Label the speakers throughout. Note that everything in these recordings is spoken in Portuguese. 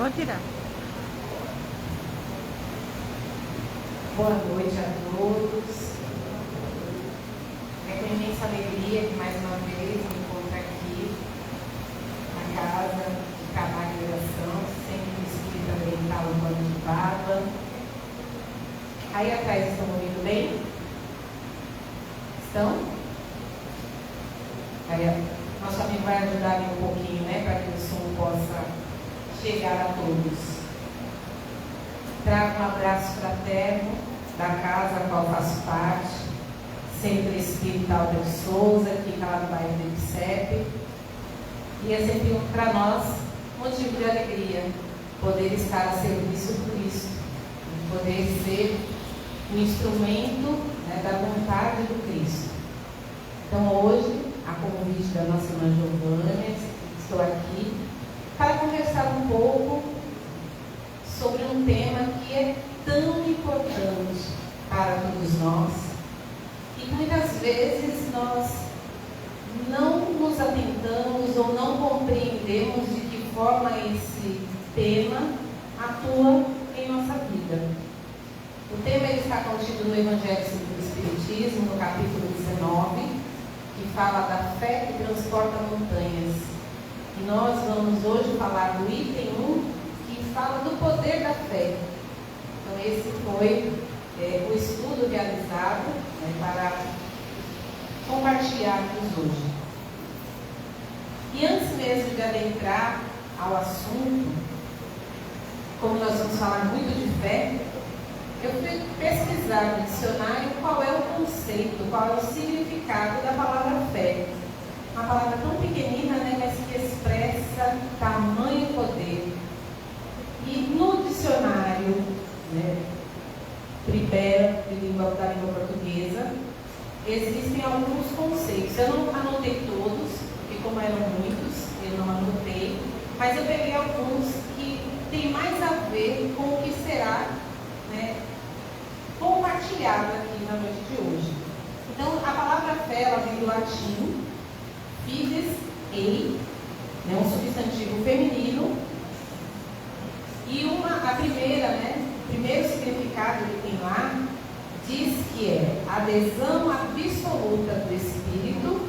Speaker 1: Pode tirar.
Speaker 2: Boa noite a todos. É com imensa alegria que mais uma vez me encontro aqui na casa de trabalho e oração, sempre no espírito ambiental Urbano de Barba. Aí atrás estão ouvindo bem? Estão? Aí, nosso amigo vai ajudar ali um pouquinho, né, para que o som possa chegar a todos. Trago um abraço fraterno da casa a qual faço parte, Centro Espírita de Souza, que está lá no bairro do IPSEP. E é sempre para nós motivo de alegria poder estar a serviço do Cristo, poder ser um instrumento, né, da vontade do Cristo. Então hoje, a convite da nossa irmã Giovânia, estou aqui para conversar um pouco sobre um tema que é tão importante para todos nós e que muitas vezes nós não nos atentamos ou não compreendemos de que forma esse tema atua em nossa vida. O tema ele está contido no Evangelho segundo o Espiritismo, no capítulo 19, que fala da fé que transporta montanhas. E nós vamos hoje falar do item 1, que fala do poder da fé. Então esse foi o estudo realizado, né, para compartilharmos hoje. E antes mesmo de adentrar ao assunto, como nós vamos falar muito de fé, eu fui pesquisar no dicionário qual é o conceito, qual é o significado da palavra fé. Uma palavra tão pequenina, né, mas que expressa tamanho poder. E no dicionário, né, Primeira da língua portuguesa, existem alguns conceitos. Eu não anotei todos, porque como eram muitos, eu não anotei, mas eu peguei alguns que têm mais a ver com o que será, né, compartilhado aqui na noite de hoje. Então, a palavra fé, ela vem do latim, fides, ei, né, um substantivo feminino, e o primeiro significado que tem lá, diz que é adesão absoluta do espírito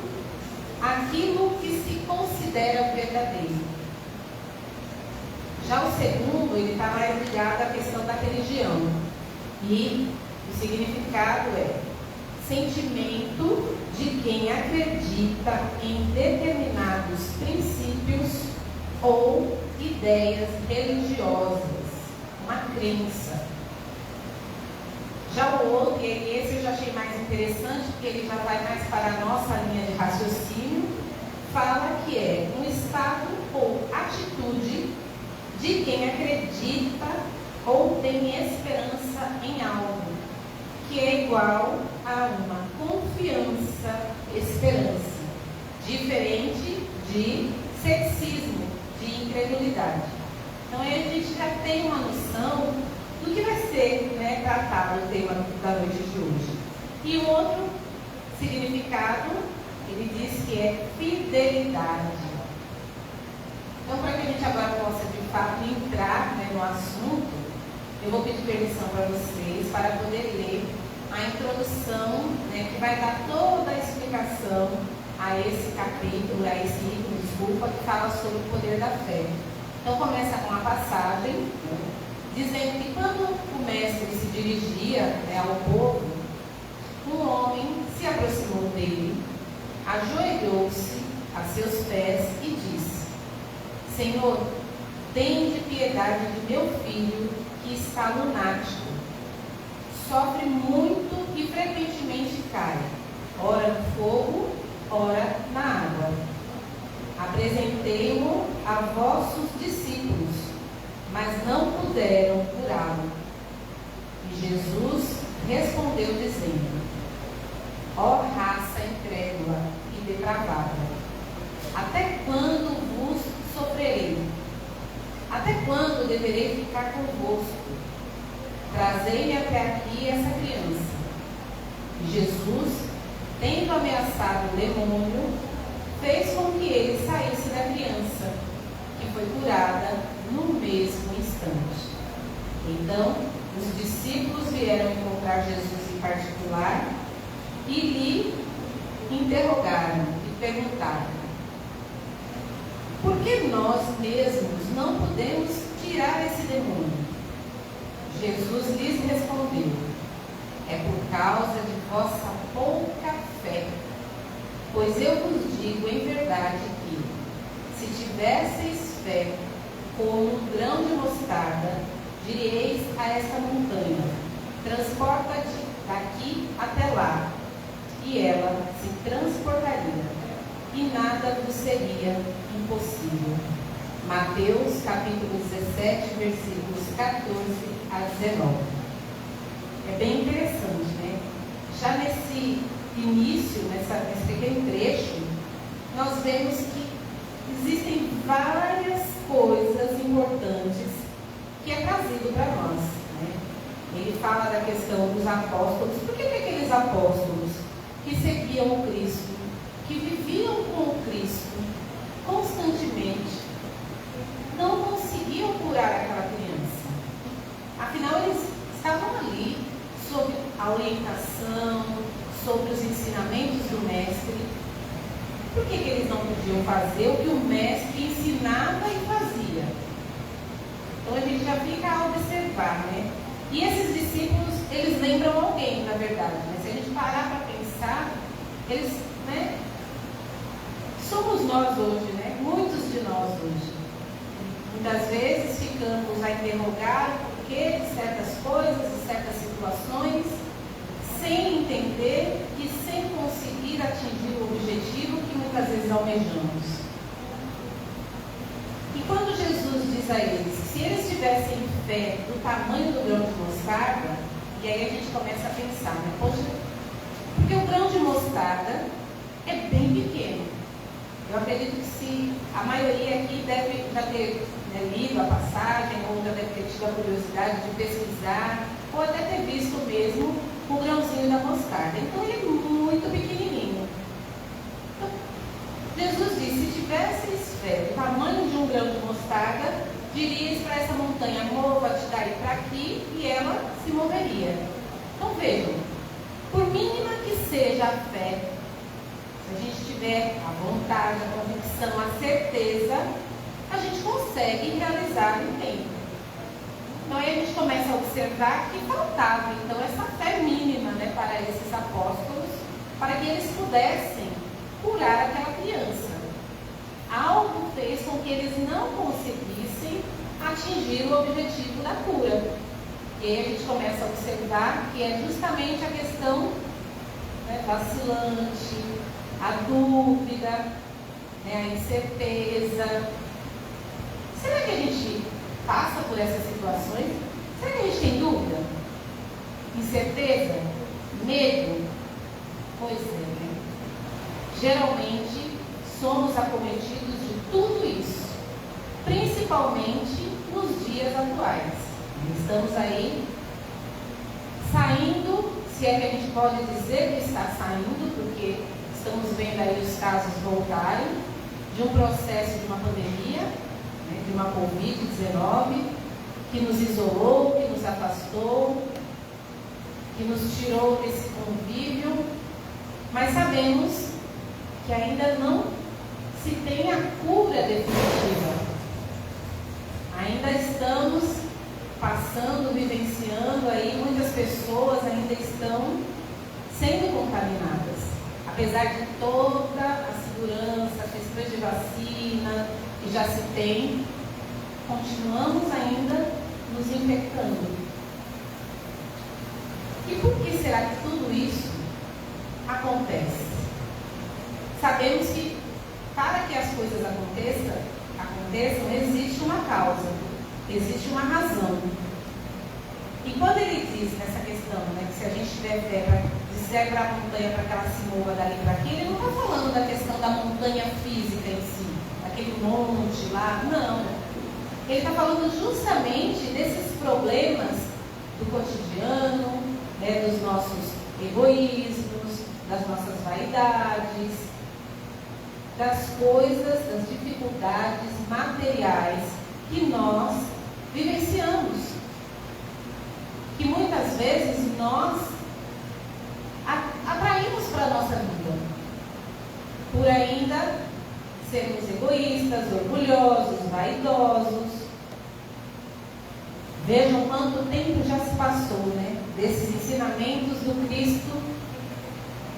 Speaker 2: àquilo que se considera verdadeiro. Já o segundo, ele está mais ligado à questão da religião. E o significado é sentimento de quem acredita em determinados princípios ou ideias religiosas, uma crença. Já o outro, e esse eu já achei mais interessante, porque ele já vai mais para a nossa linha de raciocínio, fala que é um estado ou atitude de quem acredita ou tem esperança em algo, que é igual a uma confiança, esperança, diferente de ceticismo, de incredulidade. Então aí a gente já tem uma noção do que vai ser, né, tratado o tema da noite de hoje. E o outro significado, ele diz que é fidelidade. Então, para que a gente agora possa de fato entrar, né, no assunto, eu vou pedir permissão para vocês para poder ler a introdução, né, que vai dar toda a explicação a esse capítulo, a esse item, desculpa, que fala sobre o poder da fé. Então começa com a passagem, né, dizendo que quando o mestre se dirigia, né, ao povo, um homem se aproximou dele, ajoelhou-se a seus pés e disse: Senhor, tende piedade de meu filho que está lunático. Sofre muito e frequentemente cai, ora no fogo, ora na água. Apresentei-o a vossos discípulos, mas não puderam curá-lo. E Jesus respondeu dizendo: Ó raça incrédula e depravada, até quando vos sofrerei? Até quando deverei ficar convosco? Trazei-me até aqui essa criança. E Jesus, tendo ameaçado o demônio, fez com que ele saísse da criança, que foi curada no mesmo instante. Então, os discípulos vieram encontrar Jesus em particular e lhe interrogaram e perguntaram: por que nós mesmos não podemos tirar esse demônio? Jesus lhes respondeu: é por causa de vossa pouca fé. Pois eu vos digo em verdade que, se tivesseis fé como um grão de mostarda, direis a esta montanha: transporta-te daqui até lá, e ela se transportaria, e nada vos seria impossível. Mateus capítulo 17, versículos 14 a 19. É bem interessante, né? Já nesse início, nesse pequeno trecho, nós vemos que existem várias coisas importantes que é trazido para nós, né? Ele fala da questão dos apóstolos. Por que aqueles apóstolos que seguiam o Cristo, que viviam com o Cristo constantemente, não conseguiam curar aquela criança? Afinal, eles estavam ali sob a orientação, sobre os ensinamentos do mestre. Por que eles não podiam fazer o que o mestre ensinava e fazia? Então a gente já fica a observar, né? E esses discípulos, eles lembram alguém, na verdade, né? Se a gente parar para pensar, eles, né? Somos nós hoje, né? Muitos de nós hoje. Muitas vezes ficamos a interrogar o porquê de certas coisas, de certas situações, sem entender e sem conseguir atingir o objetivo que muitas vezes almejamos. E quando Jesus diz a eles que se eles tivessem fé do tamanho do grão de mostarda, e aí a gente começa a pensar, né? Poxa, porque o grão de mostarda é bem pequeno. Eu acredito que se a maioria aqui deve já ter, né, lido a passagem, ou já deve ter tido a curiosidade de pesquisar, ou até ter visto mesmo o grãozinho da mostarda. Então ele é muito pequenininho. Então, Jesus disse: se tivesseis fé do tamanho de um grão de mostarda, dirias para essa montanha: mova-te daí para aqui, e ela se moveria. Então vejam, por mínima que seja a fé, se a gente tiver a vontade, a convicção, a certeza, a gente consegue realizar em tempo. Então aí a gente começa a observar que faltava então essa fé mínima, né, para esses apóstolos, para que eles pudessem curar aquela criança. Algo fez com que eles não conseguissem atingir o objetivo da cura. E aí a gente começa a observar que é justamente a questão, né, vacilante, a dúvida, né, a incerteza. Será que a gente passa por essas situações? Será que a gente tem dúvida? Incerteza? Medo? Pois é, né? Geralmente somos acometidos de tudo isso, principalmente nos dias atuais. Estamos aí saindo, se é que a gente pode dizer que está saindo, porque estamos vendo aí os casos voltarem de um processo de uma pandemia, né, de uma Covid-19, que nos isolou, que nos afastou, que nos tirou desse convívio, mas sabemos que ainda não se tem a cura definitiva. Ainda estamos passando, vivenciando aí, muitas pessoas ainda estão sendo contaminadas. Apesar de toda a segurança, questões de vacina que já se tem, continuamos ainda nos infectando. E por que será que tudo isso acontece? Sabemos que para que as coisas aconteçam, existe uma causa, existe uma razão. E quando ele diz nessa questão, né, que se a gente tiver fé, disser para a montanha para que ela se mova dali para aqui, ele não está falando da questão da montanha física em si, daquele monte lá, não. Ele está falando justamente desses problemas do cotidiano, né, dos nossos egoísmos, das nossas vaidades, das coisas, das dificuldades materiais que nós vivenciamos, que muitas vezes nós atraímos para a nossa vida, por ainda sermos egoístas, orgulhosos, vaidosos. Vejam quanto tempo já se passou, né? Desses ensinamentos do Cristo,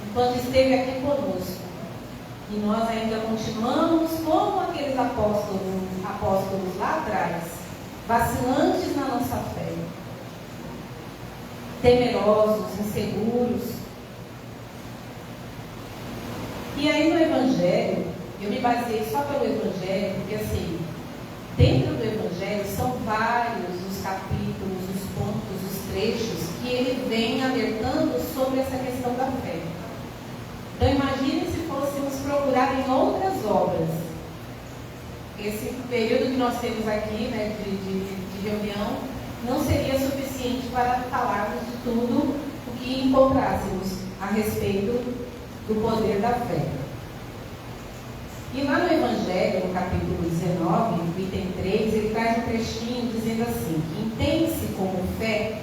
Speaker 2: enquanto esteve aqui conosco. E nós ainda continuamos como aqueles apóstolos lá atrás, vacilantes na nossa fé, temerosos, inseguros. E aí no Evangelho, eu me baseei só pelo Evangelho, porque assim, dentro do Evangelho são vários os capítulos, os pontos, os trechos que ele vem alertando sobre essa questão da fé. Então imagine se fôssemos procurar em outras obras. Esse período que nós temos aqui, né, de reunião, não seria suficiente para falarmos de tudo o que encontrássemos a respeito do poder da fé. E lá no Evangelho, no capítulo 19, no item 3, ele traz um trechinho dizendo assim, que entende-se como fé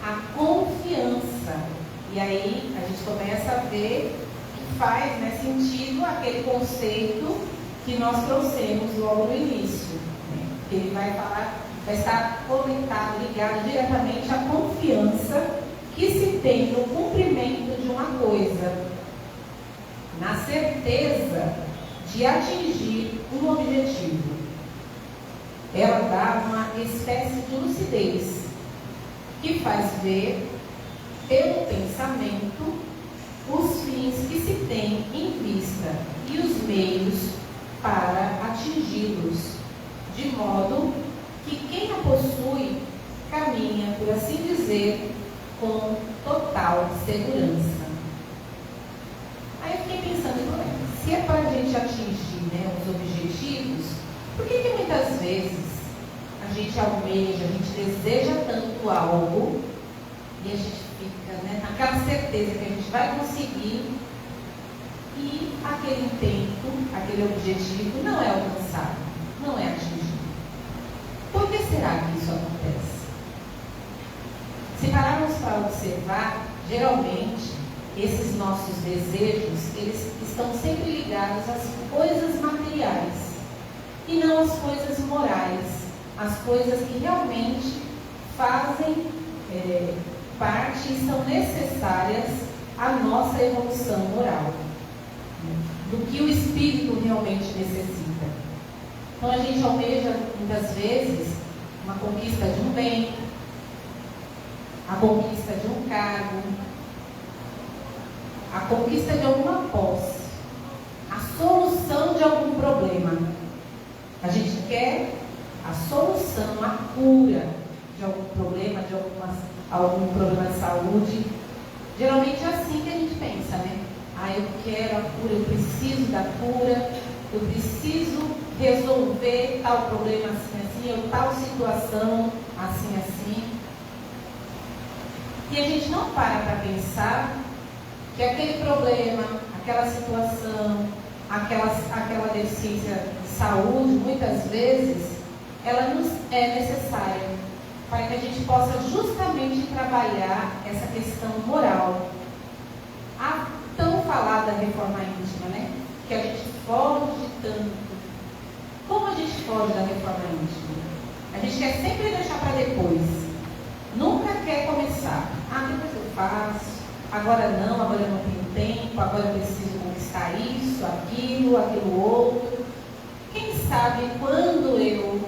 Speaker 2: a confiança. E aí a gente começa a ver que faz, né, sentido aquele conceito que nós trouxemos logo no início. Né? Que ele vai falar, vai estar conectado, ligado diretamente à confiança que se tem no cumprimento de uma coisa, na certeza de atingir um objetivo. Ela dá uma espécie de lucidez que faz ver, pelo pensamento, os fins que se tem em vista e os meios para atingi-los, de modo que quem a possui caminha, por assim dizer, com total segurança. Aí eu fiquei pensando, se é para a gente atingir, né, os objetivos, por que muitas vezes a gente almeja, a gente deseja tanto algo e a gente fica, né, naquela certeza que a gente vai conseguir e aquele intento, aquele objetivo não é alcançado, não é atingido? Por que será que isso acontece? Se pararmos para observar, geralmente esses nossos desejos, eles estão sempre ligados às coisas materiais e não às coisas morais, às coisas que realmente fazem parte e são necessárias à nossa evolução moral, do que o espírito realmente necessita. Então a gente almeja muitas vezes uma conquista de um bem, a conquista de um cargo, a conquista de alguma posse, a solução de algum problema. A gente quer a solução, a cura de algum problema, de algum problema de saúde. Geralmente é assim que a gente pensa, né? Eu quero a cura, eu preciso da cura, eu preciso resolver tal problema assim, ou tal situação assim. E a gente não para pensar que aquele problema, aquela situação, aquela deficiência de saúde, muitas vezes, ela nos é necessária para que a gente possa justamente trabalhar essa questão moral. A tão falada reforma íntima, né? Que a gente foge tanto. Como a gente foge da reforma íntima? A gente quer sempre deixar para depois. Nunca quer começar. Depois eu faço. Agora não, agora eu não tenho tempo, agora eu preciso conquistar isso, aquilo outro. Quem sabe quando eu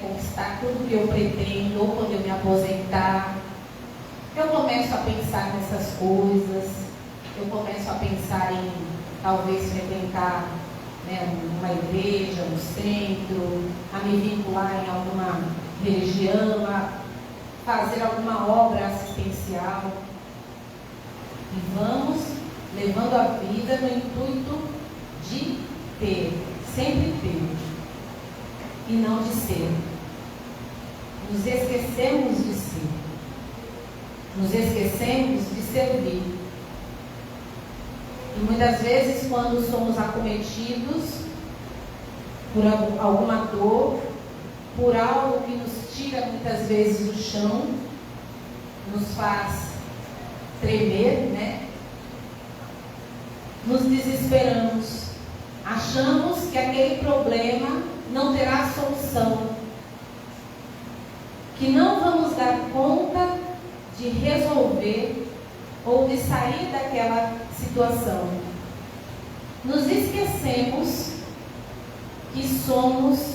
Speaker 2: conquistar tudo que eu pretendo, ou quando eu me aposentar, eu começo a pensar nessas coisas, eu começo a pensar em talvez frequentar, né, uma igreja, um centro, a me vincular em alguma religião, a fazer alguma obra assistencial. E vamos levando a vida no intuito de ter, sempre ter, e não de ser. Nos esquecemos de ser. Nos esquecemos de servir. E muitas vezes, quando somos acometidos por alguma dor, por algo que nos tira muitas vezes do chão, nos faz tremer, né? Nos desesperamos, achamos que aquele problema não terá solução, que não vamos dar conta de resolver ou de sair daquela situação. Nos esquecemos que somos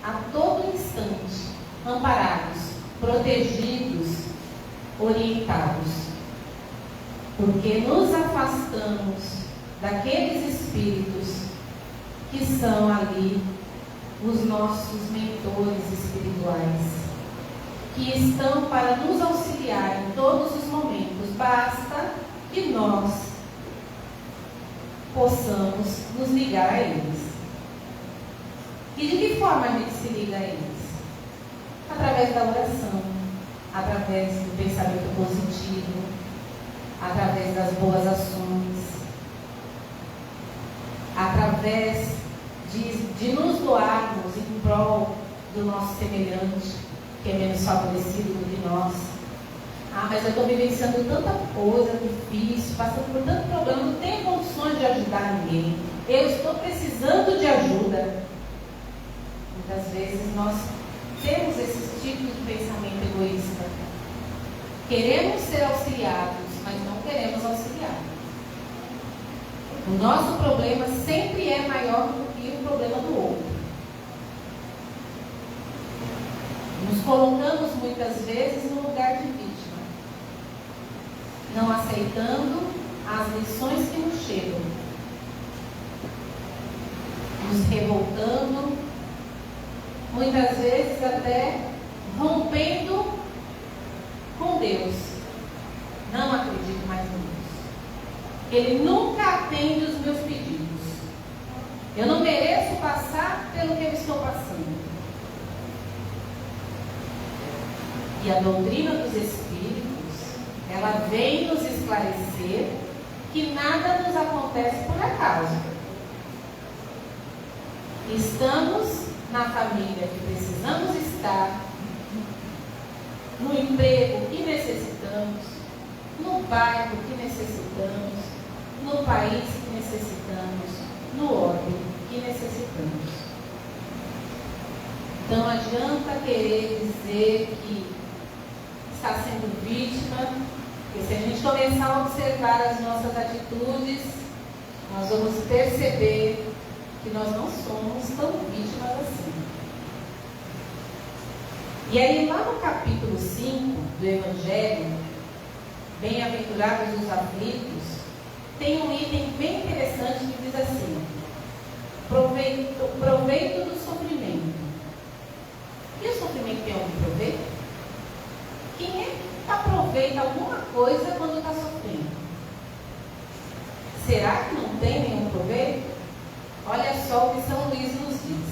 Speaker 2: a todo instante amparados, protegidos, orientados, porque nos afastamos daqueles espíritos que são ali os nossos mentores espirituais, que estão para nos auxiliar em todos os momentos. Basta que nós possamos nos ligar a eles. E de que forma a gente se liga a eles? Através da oração, através do pensamento positivo, através das boas ações, através de nos doarmos em prol do nosso semelhante, que é menos favorecido do que nós. Mas eu estou vivenciando tanta coisa difícil, passando por tanto problema, não tenho condições de ajudar ninguém. Eu estou precisando de ajuda. Muitas vezes nós temos esse tipo de pensamento egoísta. Queremos ser auxiliados, mas não queremos auxiliar. O nosso problema sempre é maior do que o problema do outro. Nos colocamos muitas vezes no lugar de vítima, não aceitando as lições que nos chegam, nos revoltando, muitas vezes até rompendo com Deus. Não acredito mais em Deus. Ele nunca atende os meus pedidos. Eu não mereço passar pelo que eu estou passando. E a doutrina dos Espíritos, ela vem nos esclarecer que nada nos acontece por acaso. Estamos na família que precisamos estar, no emprego que necessitamos, no bairro que necessitamos, no país que necessitamos, no órgão que necessitamos. Não adianta querer dizer que está sendo vítima, porque se a gente começar a observar as nossas atitudes, nós vamos perceber que nós não somos tão vítimas assim. E aí, lá no capítulo 5 do Evangelho, Bem-aventurados os aflitos, tem um item bem interessante que diz assim: proveito do sofrimento. E o sofrimento tem algum proveito? Quem é que aproveita alguma coisa quando está sofrendo? Será que não tem nenhum proveito? Olha só o que São Luís nos diz.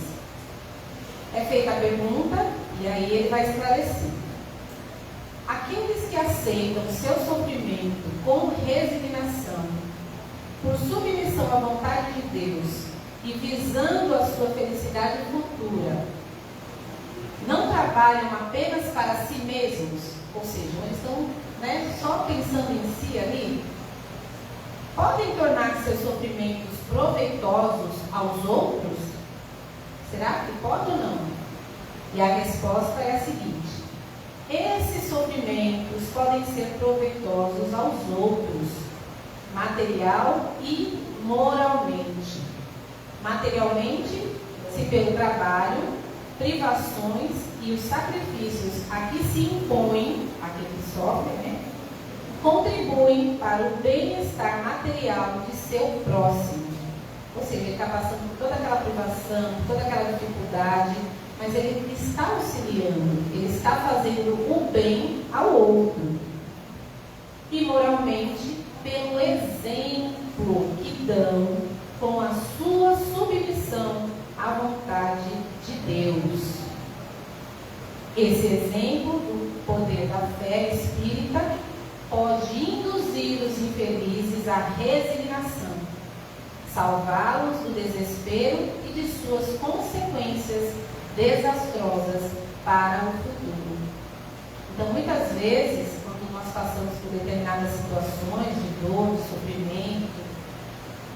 Speaker 2: É feita a pergunta e aí ele vai esclarecer. Aqueles que aceitam seu sofrimento com resignação, por submissão à vontade de Deus e visando a sua felicidade futura, não trabalham apenas para si mesmos, ou seja, eles estão só pensando em si ali, podem tornar seus sofrimentos proveitosos aos outros? Será que pode ou não? E a resposta é a seguinte: esses sofrimentos podem ser proveitosos aos outros, material e moralmente. Materialmente, se pelo trabalho, privações e os sacrifícios a que se impõem, aquele que sofre, contribuem para o bem-estar material de seu próximo. Ou seja, ele está passando por toda aquela privação, por toda aquela dificuldade, mas ele está auxiliando, ele está fazendo o bem ao outro. E moralmente, pelo exemplo que dão com a sua submissão à vontade de Deus. Esse exemplo do poder da fé espírita pode induzir os infelizes à resignação, salvá-los do desespero e de suas consequências desastrosas para o futuro. Então, muitas vezes, quando nós passamos por determinadas situações de dor, de sofrimento,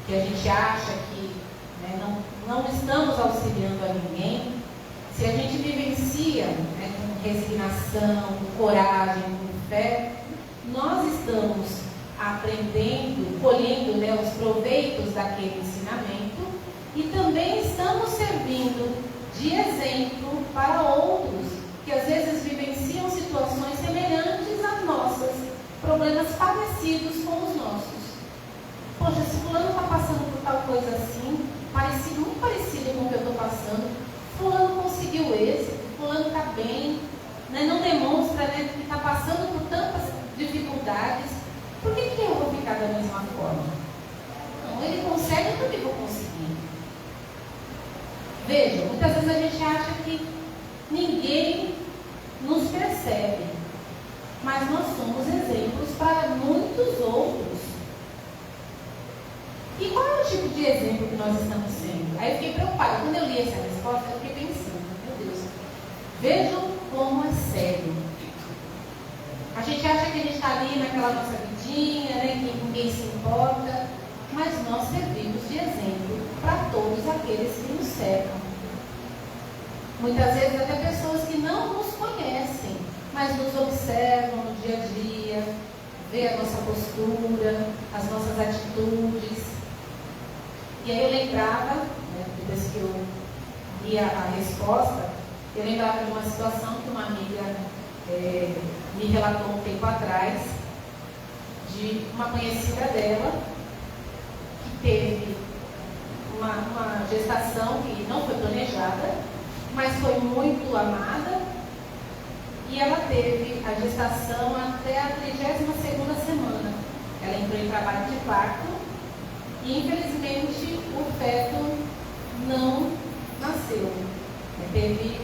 Speaker 2: que a gente acha que não estamos auxiliando a ninguém, se a gente vivencia com resignação, com coragem, com fé, nós estamos aprendendo, colhendo os proveitos daquele ensinamento e também estamos servindo de exemplo para outros que às vezes vivenciam situações semelhantes às nossas, problemas parecidos com os nossos. Poxa, se fulano está passando por tal coisa assim, muito parecido com o que eu estou passando, fulano conseguiu êxito, fulano está bem, não demonstra que está passando por tantas dificuldades, por que eu vou ficar da mesma forma? Não, ele consegue, eu também vou conseguir. Veja, muitas vezes a gente acha que ninguém nos percebe, mas nós somos exemplos para muitos outros. E qual é o tipo de exemplo que nós estamos sendo? Aí eu fiquei preocupada. Quando eu li essa resposta, eu fiquei pensando, meu Deus, vejam como é sério. A gente acha que a gente está ali naquela nossa vidinha, que ninguém se importa, mas nós servimos de exemplo para todos aqueles que nos cercam. Muitas vezes até pessoas que não nos conhecem, mas nos observam no dia a dia, vê a nossa postura, as nossas atitudes. E aí eu lembrava, depois que eu li a resposta, eu lembrava de uma situação que uma amiga me relatou um tempo atrás, de uma conhecida dela, que teve uma gestação que não foi planejada, mas foi muito amada, e ela teve a gestação até a 32ª semana. Ela entrou em trabalho de parto, e infelizmente o feto não nasceu. Teve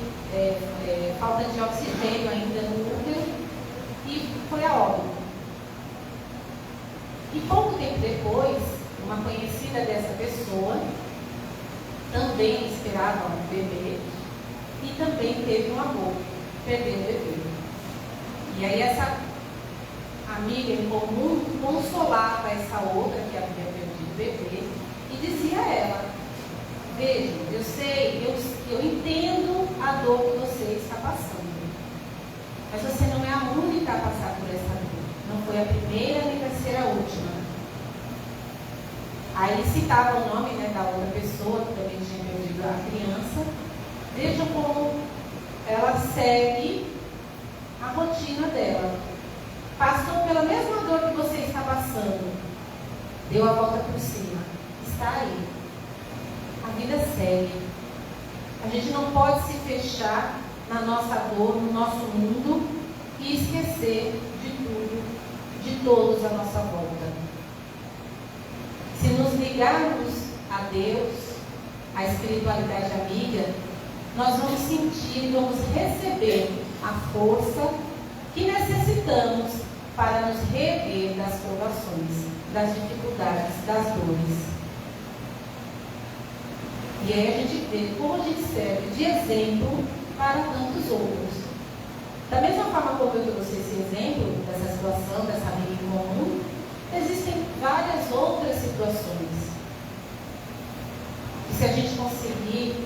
Speaker 2: falta de oxigênio ainda no útero e foi a óbito. E pouco tempo depois, uma conhecida dessa pessoa também esperava um bebê e também teve um aborto, perdeu o bebê. E aí essa amiga em comum consolava essa outra que havia perdido o bebê e dizia a ela: veja, eu sei, eu entendo a dor que você está passando, mas você não é a única a passar por essa dor. Não foi a primeira nem vai ser a última. Aí citava o nome da outra pessoa que também tinha perdido a criança. Vejam como ela segue a rotina dela. Passou pela mesma dor que você está passando, deu a volta por cima, está aí. A vida segue. A gente não pode se fechar na nossa dor, no nosso mundo e esquecer de tudo, de todos à nossa volta. Se nos ligarmos a Deus, a espiritualidade amiga, nós vamos sentir e vamos receber a força que necessitamos para nos reerguer das provações, das dificuldades, das dores. E aí a gente vê como a gente serve de exemplo para tantos outros. Da mesma forma como eu trouxe esse exemplo dessa situação, dessa amiga em comum, existem várias outras situações. E se a gente conseguir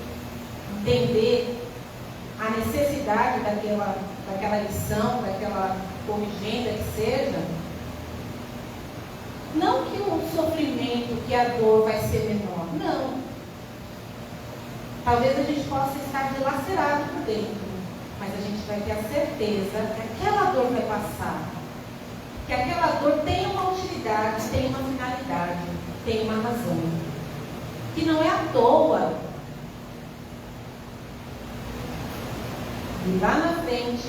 Speaker 2: entender a necessidade daquela lição, daquela corrigenda que seja, não que o sofrimento, que a dor vai ser menor, não. Talvez a gente possa estar dilacerado por dentro, mas a gente vai ter a certeza que aquela dor vai passar, que aquela dor tem uma utilidade, tem uma finalidade, tem uma razão, que não é à toa. E lá na frente,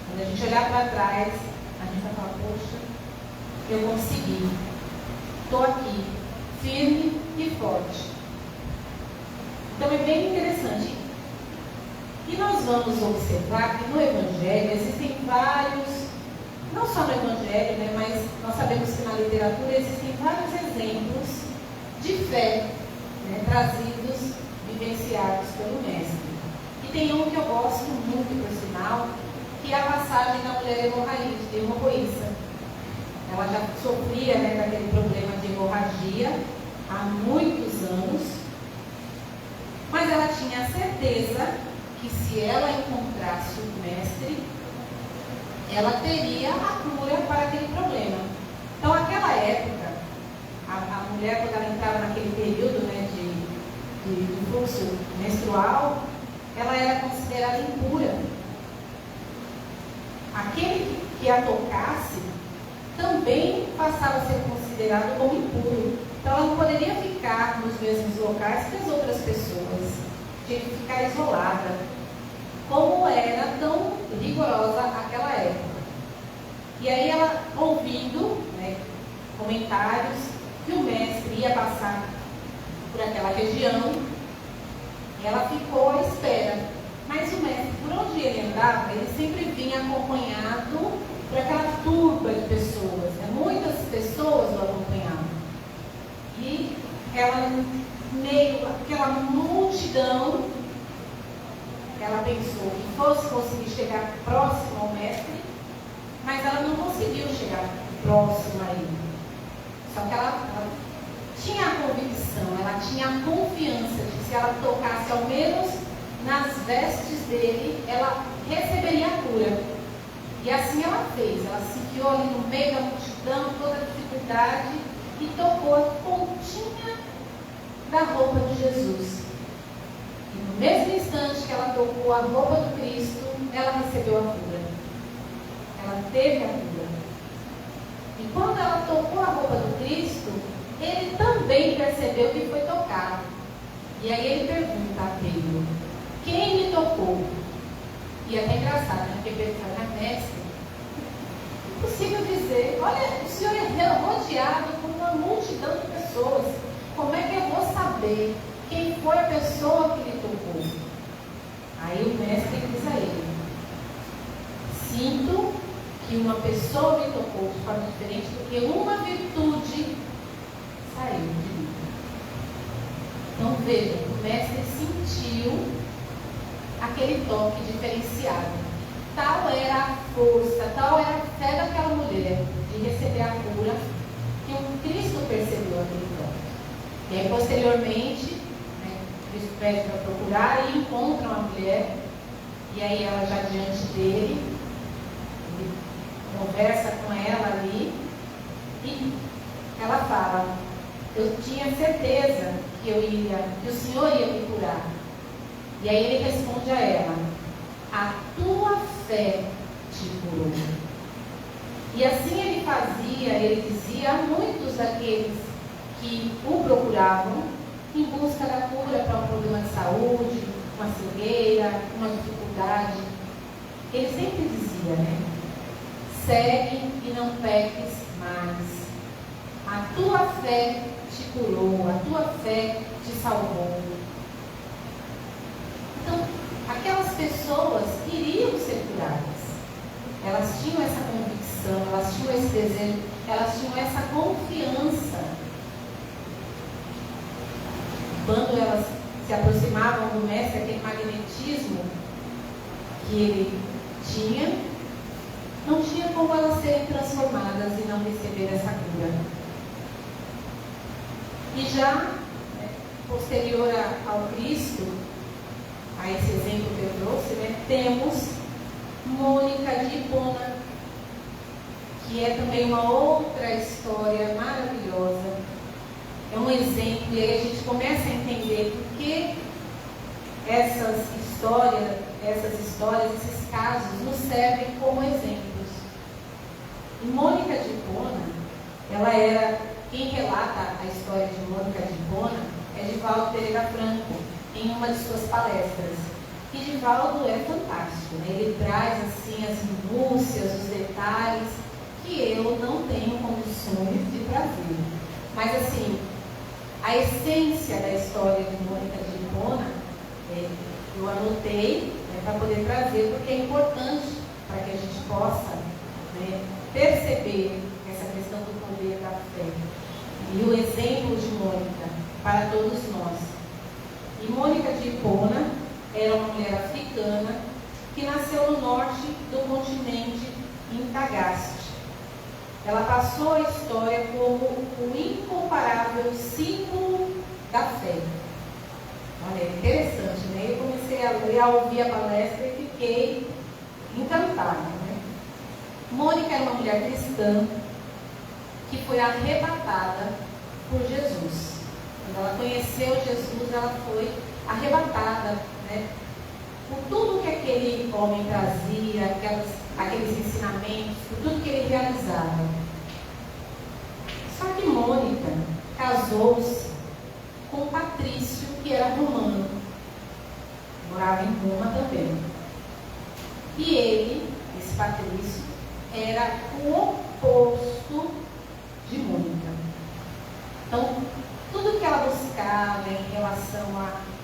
Speaker 2: quando a gente olhar para trás, a gente vai falar: poxa, eu consegui, estou aqui, firme e forte. Então é bem interessante. E nós vamos observar que no Evangelho existem vários, não só no Evangelho, mas nós sabemos que na literatura existem vários exemplos de fé, trazidos, vivenciados pelo Mestre. E tem um que eu gosto muito, por sinal, que é a passagem da mulher hemorroísta. Ela já sofria, né, daquele problema de hemorragia há muitos anos, mas ela tinha certeza que se ela encontrasse o mestre, ela teria a cura para aquele problema. Então, naquela época, a mulher, quando ela entrava naquele período, né, de fluxo menstrual, ela era considerada impura. Aquele que a tocasse também passava a ser considerado como impuro. Então, ela não poderia ficar nos mesmos locais que as outras pessoas. Tinha que ficar isolada. Como era tão rigorosa aquela época. E aí ela, ouvindo, né, comentários, que o mestre ia passar por aquela região, ela ficou à espera. Mas o mestre, por onde ele andava, ele sempre vinha acompanhado por aquela turba de pessoas, né? Muitas pessoas o acompanhavam. E ela, meio aquela multidão, ela pensou que fosse conseguir chegar próximo ao mestre, mas ela não conseguiu chegar próximo a ele. Só que ela tinha a convicção, ela tinha a confiança de que se ela tocasse ao menos nas vestes dele, ela receberia a cura. E assim ela fez. Ela se enfiou ali no meio da multidão, toda a dificuldade, e tocou a pontinha da roupa de Jesus. E no mesmo instante que ela tocou a roupa do Cristo, ela recebeu a cura. Ela teve a cura. E quando ela tocou a roupa do Cristo, ele também percebeu que foi tocado. E aí ele pergunta a Pedro: quem me tocou? E é até engraçado, né? Porque Pedro fala: mestre, é impossível dizer. Olha, o Senhor é rodeado por uma multidão de pessoas. Como é que eu vou saber quem foi a pessoa que lhe tocou? Aí o mestre diz a ele: sinto que uma pessoa me tocou de forma diferente, porque uma virtude saiu de mim. Então veja, o mestre sentiu aquele toque diferenciado. Tal era a força, tal era a fé daquela mulher de receber a cura, que o Cristo percebeu aquele toque. E aí posteriormente, né, Cristo pede para procurar e encontra uma mulher, e aí ela já diante dele, ele conversa com ela ali, e ela fala: eu tinha certeza que o Senhor ia me curar. E aí ele responde a ela: a tua fé te curou. E assim ele fazia, ele dizia a muitos daqueles que o procuravam em busca da cura para um problema de saúde, uma cegueira, uma dificuldade. Ele sempre dizia, né? Segue e não peques mais. A tua fé te curou, a tua fé te salvou. Então, aquelas pessoas iriam ser curadas. Elas tinham essa convicção, elas tinham esse desejo, elas tinham essa confiança. Quando elas se aproximavam do mestre, aquele magnetismo que ele tinha, não tinha como elas serem transformadas e não receber essa cura. E já, né, posterior ao Cristo, a esse exemplo que eu trouxe, né, temos Mônica de Hipona, que é também uma outra história maravilhosa. É um exemplo, e aí a gente começa a entender por que essas histórias, esses casos nos servem como exemplos. E Mônica de Hipona, ela era, quem relata a história de Mônica de Hipona é Divaldo Pereira Franco, em uma de suas palestras. E Divaldo é fantástico, né? Ele traz assim as minúcias, os detalhes que eu não tenho condições de trazer. Mas assim, a essência da história de Mônica de Hipona, eu anotei, né, para poder trazer, porque é importante para que a gente possa, né, perceber essa questão do poder da fé. E o exemplo de Mônica para todos nós. E Mônica de Hipona, era uma mulher africana que nasceu no norte do continente, em Tagaste. Ela passou a história como o incomparável símbolo da fé. Olha, é interessante, né? Eu comecei a ler, a ouvir a palestra e fiquei encantada, né? Mônica era uma mulher cristã que foi arrebatada por Jesus. Quando ela conheceu Jesus, ela foi arrebatada, né, por tudo que aquele homem trazia, aqueles ensinamentos, por tudo que ele realizava. Só que Mônica casou-se com Patrício, que era romano, morava em Roma também. E ele, esse Patrício, era o oposto de Mônica. Então, tudo que ela buscava em relação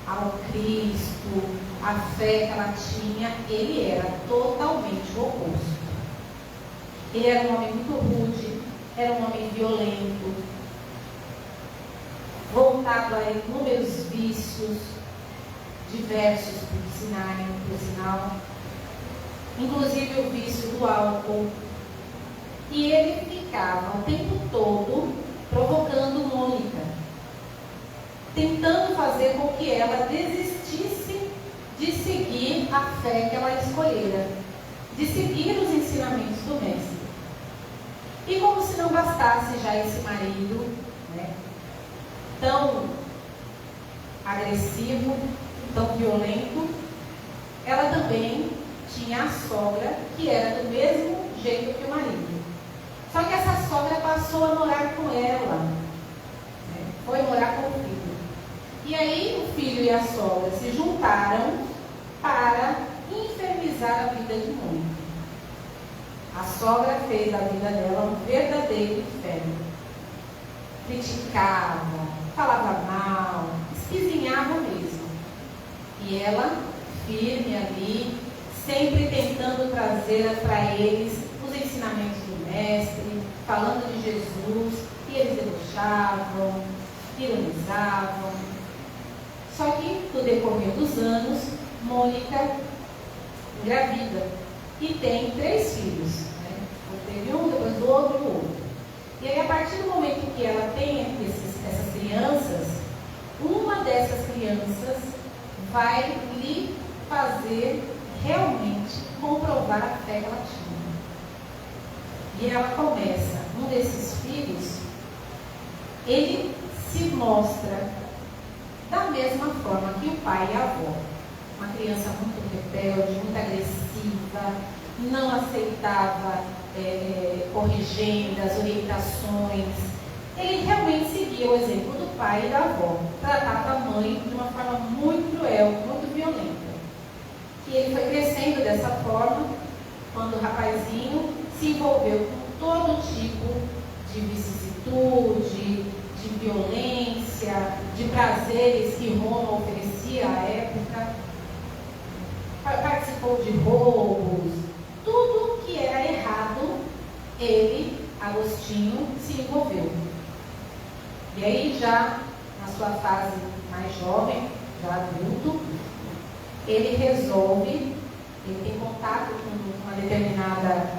Speaker 2: ao Cristo, a fé que ela tinha, ele era totalmente o oposto. Ele era um homem muito rude, era um homem violento, voltado a inúmeros vícios, diversos, por sinal, inclusive o vício do álcool. E ele ficava o tempo todo provocando Mônica, tentando fazer com que ela desistisse de seguir a fé que ela escolhera, de seguir os ensinamentos do Mestre. E como se não bastasse já esse marido, né, tão agressivo, tão violento, ela também tinha a sogra que era do mesmo jeito que o marido. Só que essa sogra passou a morar com ela, né, foi morar com o filho. E aí o filho e a sogra se juntaram para infernizar a vida de Mônica. A sogra fez da vida dela um verdadeiro inferno. Criticava, falava mal, espizinhava mesmo. E ela, firme ali, sempre tentando trazer para eles os ensinamentos do Mestre, falando de Jesus, e eles debochavam, ironizavam. Só que, no decorrer dos anos, Mônica engravida e tem 3 filhos. Né? Teve um, depois do outro e o outro. E aí, a partir do momento que ela tem essas crianças, uma dessas crianças vai lhe fazer realmente comprovar a fé que ela tinha. E ela começa, um desses filhos, ele se mostra da mesma forma que o pai e a avó. Uma criança muito rebelde, muito agressiva, não aceitava corrigendas, orientações. Ele realmente seguia o exemplo do pai e da avó. Tratava a mãe de uma forma muito cruel, muito violenta. E ele foi crescendo dessa forma, quando o rapazinho se envolveu com todo tipo de vicissitude, de violência, de prazeres que Roma oferecia à época. Participou de roubos, tudo que era errado, ele, Agostinho, se envolveu. E aí, já na sua fase mais jovem, já adulto, ele resolve, ele tem contato com uma determinada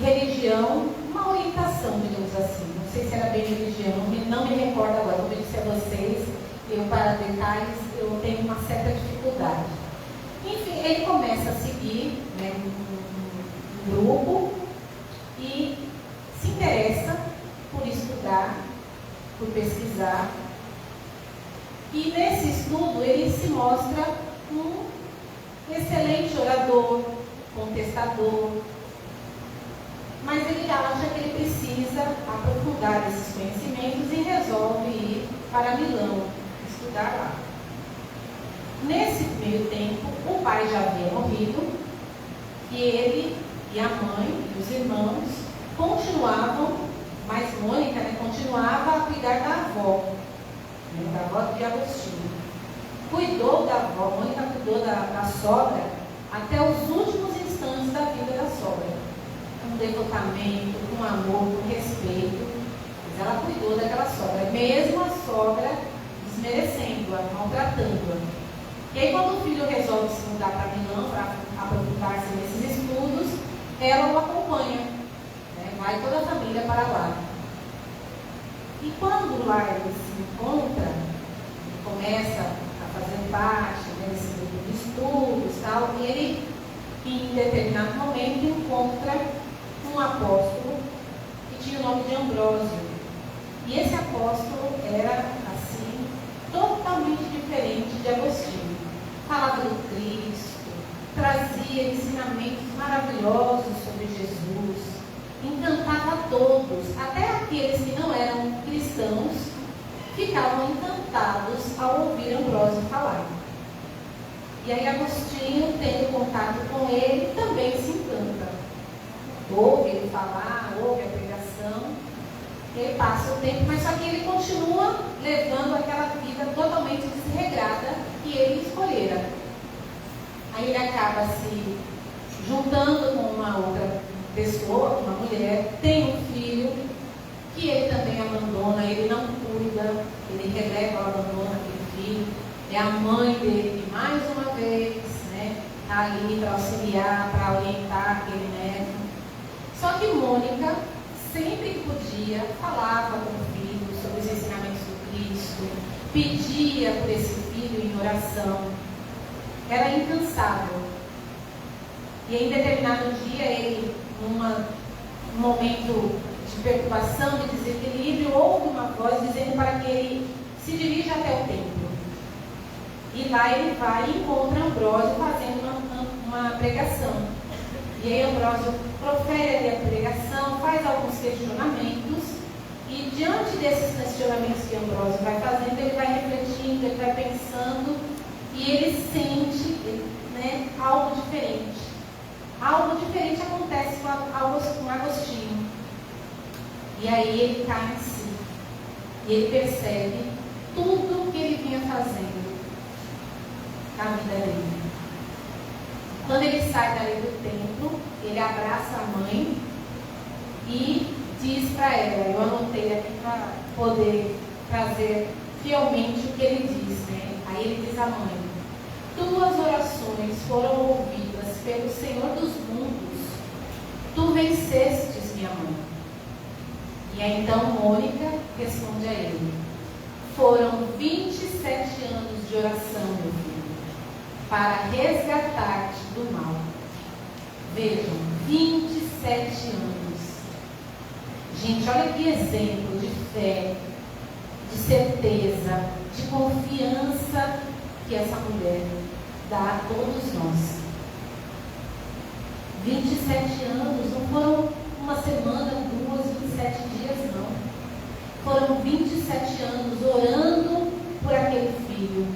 Speaker 2: religião, uma orientação, digamos assim. Não sei se era bem religião, não me recordo agora, como eu disse a vocês, eu para detalhes eu tenho uma certa dificuldade. Enfim, ele começa a seguir, né, um grupo e se interessa por estudar, por pesquisar. E nesse estudo ele se mostra um excelente orador, contestador, mas ele acha que ele precisa aprofundar esses conhecimentos e resolve ir para Milão, estudar lá. Nesse meio tempo, o pai já havia morrido e ele e a mãe e os irmãos continuavam, mas Mônica, né, continuava a cuidar da avó, né, da avó de Agostinho. Cuidou da avó, Mônica cuidou da sogra até os últimos instantes da vida da sogra, com devotamento, com amor, com respeito. Mas ela cuidou daquela sogra, mesmo a sogra desmerecendo-a, maltratando-a. E aí, quando o filho resolve se mudar para Milão, para aprofundar-se nesses estudos, ela o acompanha, né? Vai toda a família para lá. E quando lá ele se encontra, ele começa a fazer parte, né, desse grupo de estudos e tal, e ele, em determinado momento, encontra um apóstolo que tinha o nome de Ambrósio. E esse apóstolo era, assim, totalmente diferente de Agostinho. Falava do Cristo, trazia ensinamentos maravilhosos sobre Jesus, encantava a todos, até aqueles que não eram cristãos, ficavam encantados ao ouvir Ambrósio falar. E aí Agostinho, tendo contato com ele, também se encanta. Ouve ele falar, ouve a pregação, ele passa o tempo, mas só que ele continua levando aquela vida totalmente desregrada que ele escolhera. Aí ele acaba se juntando com uma outra pessoa, uma mulher, tem um filho, que ele também abandona, ele não cuida, ele releva ou abandona aquele filho. É a mãe dele que mais uma vez, né, está ali para auxiliar, para orientar aquele neto. Só que Mônica, sempre que podia, falava com o filho sobre os ensinamentos do Cristo, pedia por esse filho em oração. Era incansável. E em determinado dia, ele, num momento de perturbação, de desequilíbrio, ouve uma voz dizendo para que ele se dirija até o templo. E lá ele vai e encontra Ambrósio fazendo uma pregação. E aí Ambrósio profere ali a pregação, faz alguns questionamentos, e diante desses questionamentos que Ambrósio vai fazendo, ele vai refletindo, ele vai pensando, e ele sente, né, algo diferente. Algo diferente acontece com Agostinho. E aí ele cai em si. E ele percebe tudo o que ele vinha fazendo na vida dele. Quando ele sai dali do templo, ele abraça a mãe e diz para ela, eu anotei aqui para poder trazer fielmente o que ele diz, né? Aí ele diz à mãe: tuas orações foram ouvidas pelo Senhor dos mundos, tu vencestes, minha mãe. E aí então Mônica responde a ele: foram 27 anos de oração, meu filho, para resgatar-te do mal. Vejam, 27 anos. Gente, olha que exemplo de fé, de certeza, de confiança que essa mulher dá a todos nós. 27 anos, não foram uma semana, 27 dias, não. Foram 27 anos orando por aquele filho,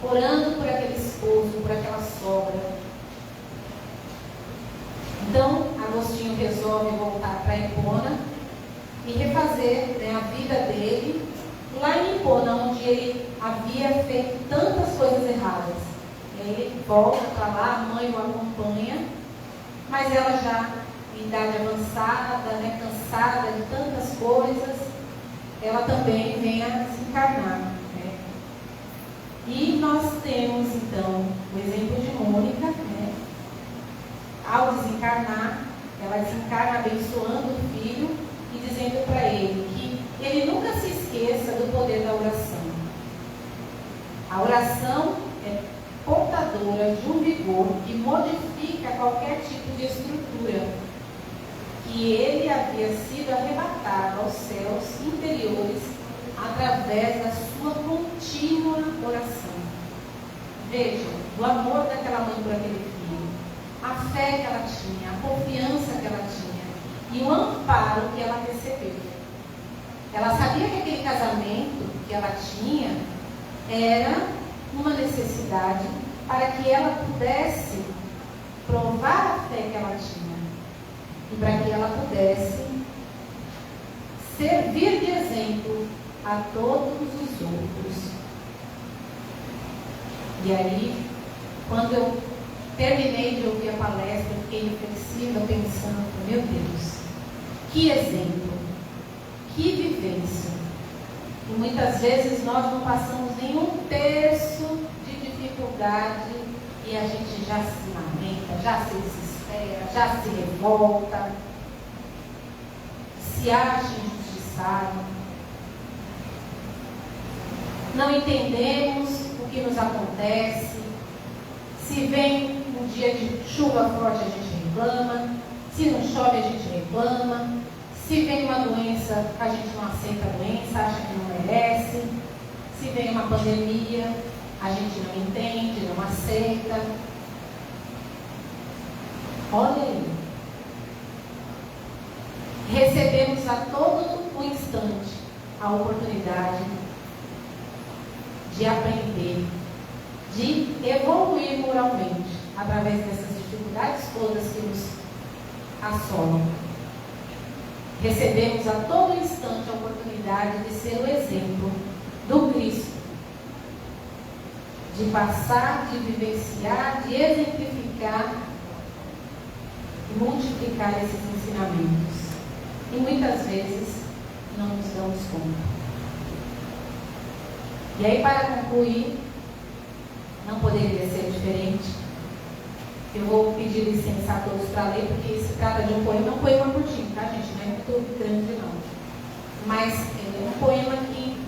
Speaker 2: orando por aquele esposo, por aquela sogra. Então, Agostinho resolve voltar para Hipona e refazer, né, a vida dele lá em Hipona, onde ele havia feito tantas coisas erradas. Ele volta para lá, a mãe o acompanha, mas ela já em idade avançada, né, cansada de tantas coisas, ela também vem a desencarnar, né? E nós temos então o exemplo de Mônica, né? Ao desencarnar, ela desencarna abençoando o filho e dizendo para ele que ele nunca se esqueça do poder da oração. A oração é portadora de um vigor que modifica qualquer tipo de estrutura, que ele havia sido arrebatado aos céus interiores através da sua contínua oração. Vejam, o amor daquela mãe por aquele filho, a fé que ela tinha, a confiança que ela tinha e o amparo que ela recebeu. Ela sabia que aquele casamento que ela tinha era uma necessidade para que ela pudesse provar a fé que ela tinha e para que ela pudesse servir de exemplo a todos os outros. E aí, quando eu terminei de ouvir a palestra, eu fiquei reflexiva, pensando, meu Deus, que exemplo, que vivência. E muitas vezes nós não passamos nem um terço de dificuldade e a gente já se lamenta, já se desespera, já se revolta, se acha injustiçado. Não entendemos o que nos acontece. Se vem um dia de chuva forte, a gente reclama. Se não chove, a gente reclama. Se vem uma doença, a gente não aceita a doença, acha que não merece. Se vem uma pandemia, a gente não entende, não aceita. Olha aí. Recebemos a todo o instante a oportunidade de aprender, de evoluir moralmente através dessas dificuldades todas que nos assolam. Recebemos a todo instante a oportunidade de ser o exemplo do Cristo, de passar, de vivenciar, de exemplificar e multiplicar esses ensinamentos. E muitas vezes não nos damos conta. E aí, para concluir, não poderia ser diferente. Eu vou pedir licença a todos para ler, porque se trata de um poema curtinho, tá, gente? Não é muito grande, não. Mas é um poema que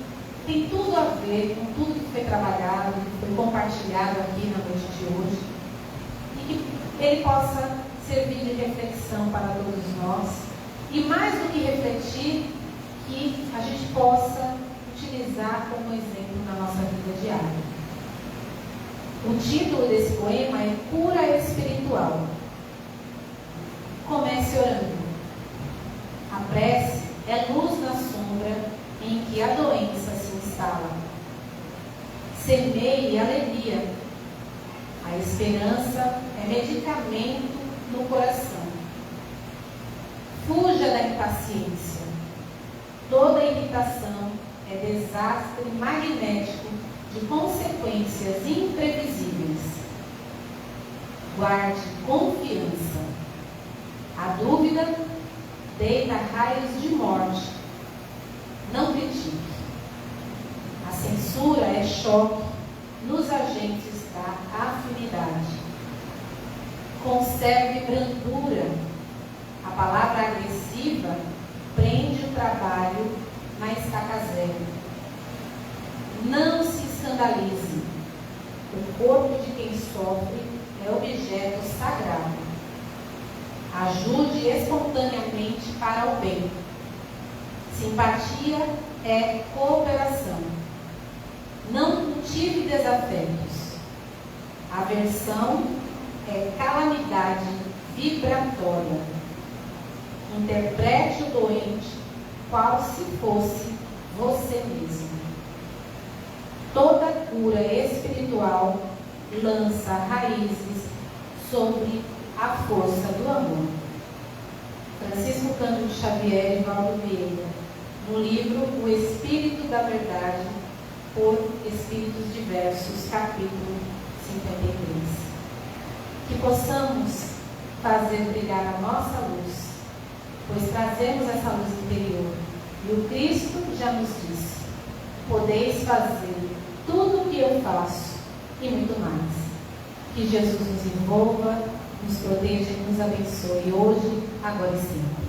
Speaker 2: tem tudo a ver com tudo que foi trabalhado, que foi compartilhado aqui na noite de hoje. E que ele possa servir de reflexão para todos nós. E mais do que refletir, que a gente possa utilizar como exemplo na nossa vida diária. O título desse poema é Cura Espiritual. Comece orando. A prece é luz na sombra em que a doença se instala. Semeie alegria. A esperança é medicamento no coração. Fuja da impaciência. Toda irritação é desastre magnético de consequências imprevisíveis. Guarde confiança. A dúvida deita raios de morte. Não critique. A censura é choque nos agentes da afinidade. Conserve brandura. A palavra agressiva prende o trabalho na estaca zero. Não se escandalize. O corpo de quem sofre é objeto sagrado. Ajude espontaneamente para o bem. Simpatia é cooperação. Não cultive desafetos. Aversão é calamidade vibratória. Interprete o doente qual se fosse você mesmo. Toda cura espiritual lança raízes sobre a força do amor. Francisco Cândido Xavier e Valdo Vieira, no livro O Espírito da Verdade, por Espíritos Diversos, capítulo 53. Que possamos fazer brilhar a nossa luz, pois trazemos essa luz interior. E o Cristo já nos disse: podeis fazer tudo o que eu faço e muito mais. Que Jesus nos envolva, nos proteja e nos abençoe hoje, agora e sempre.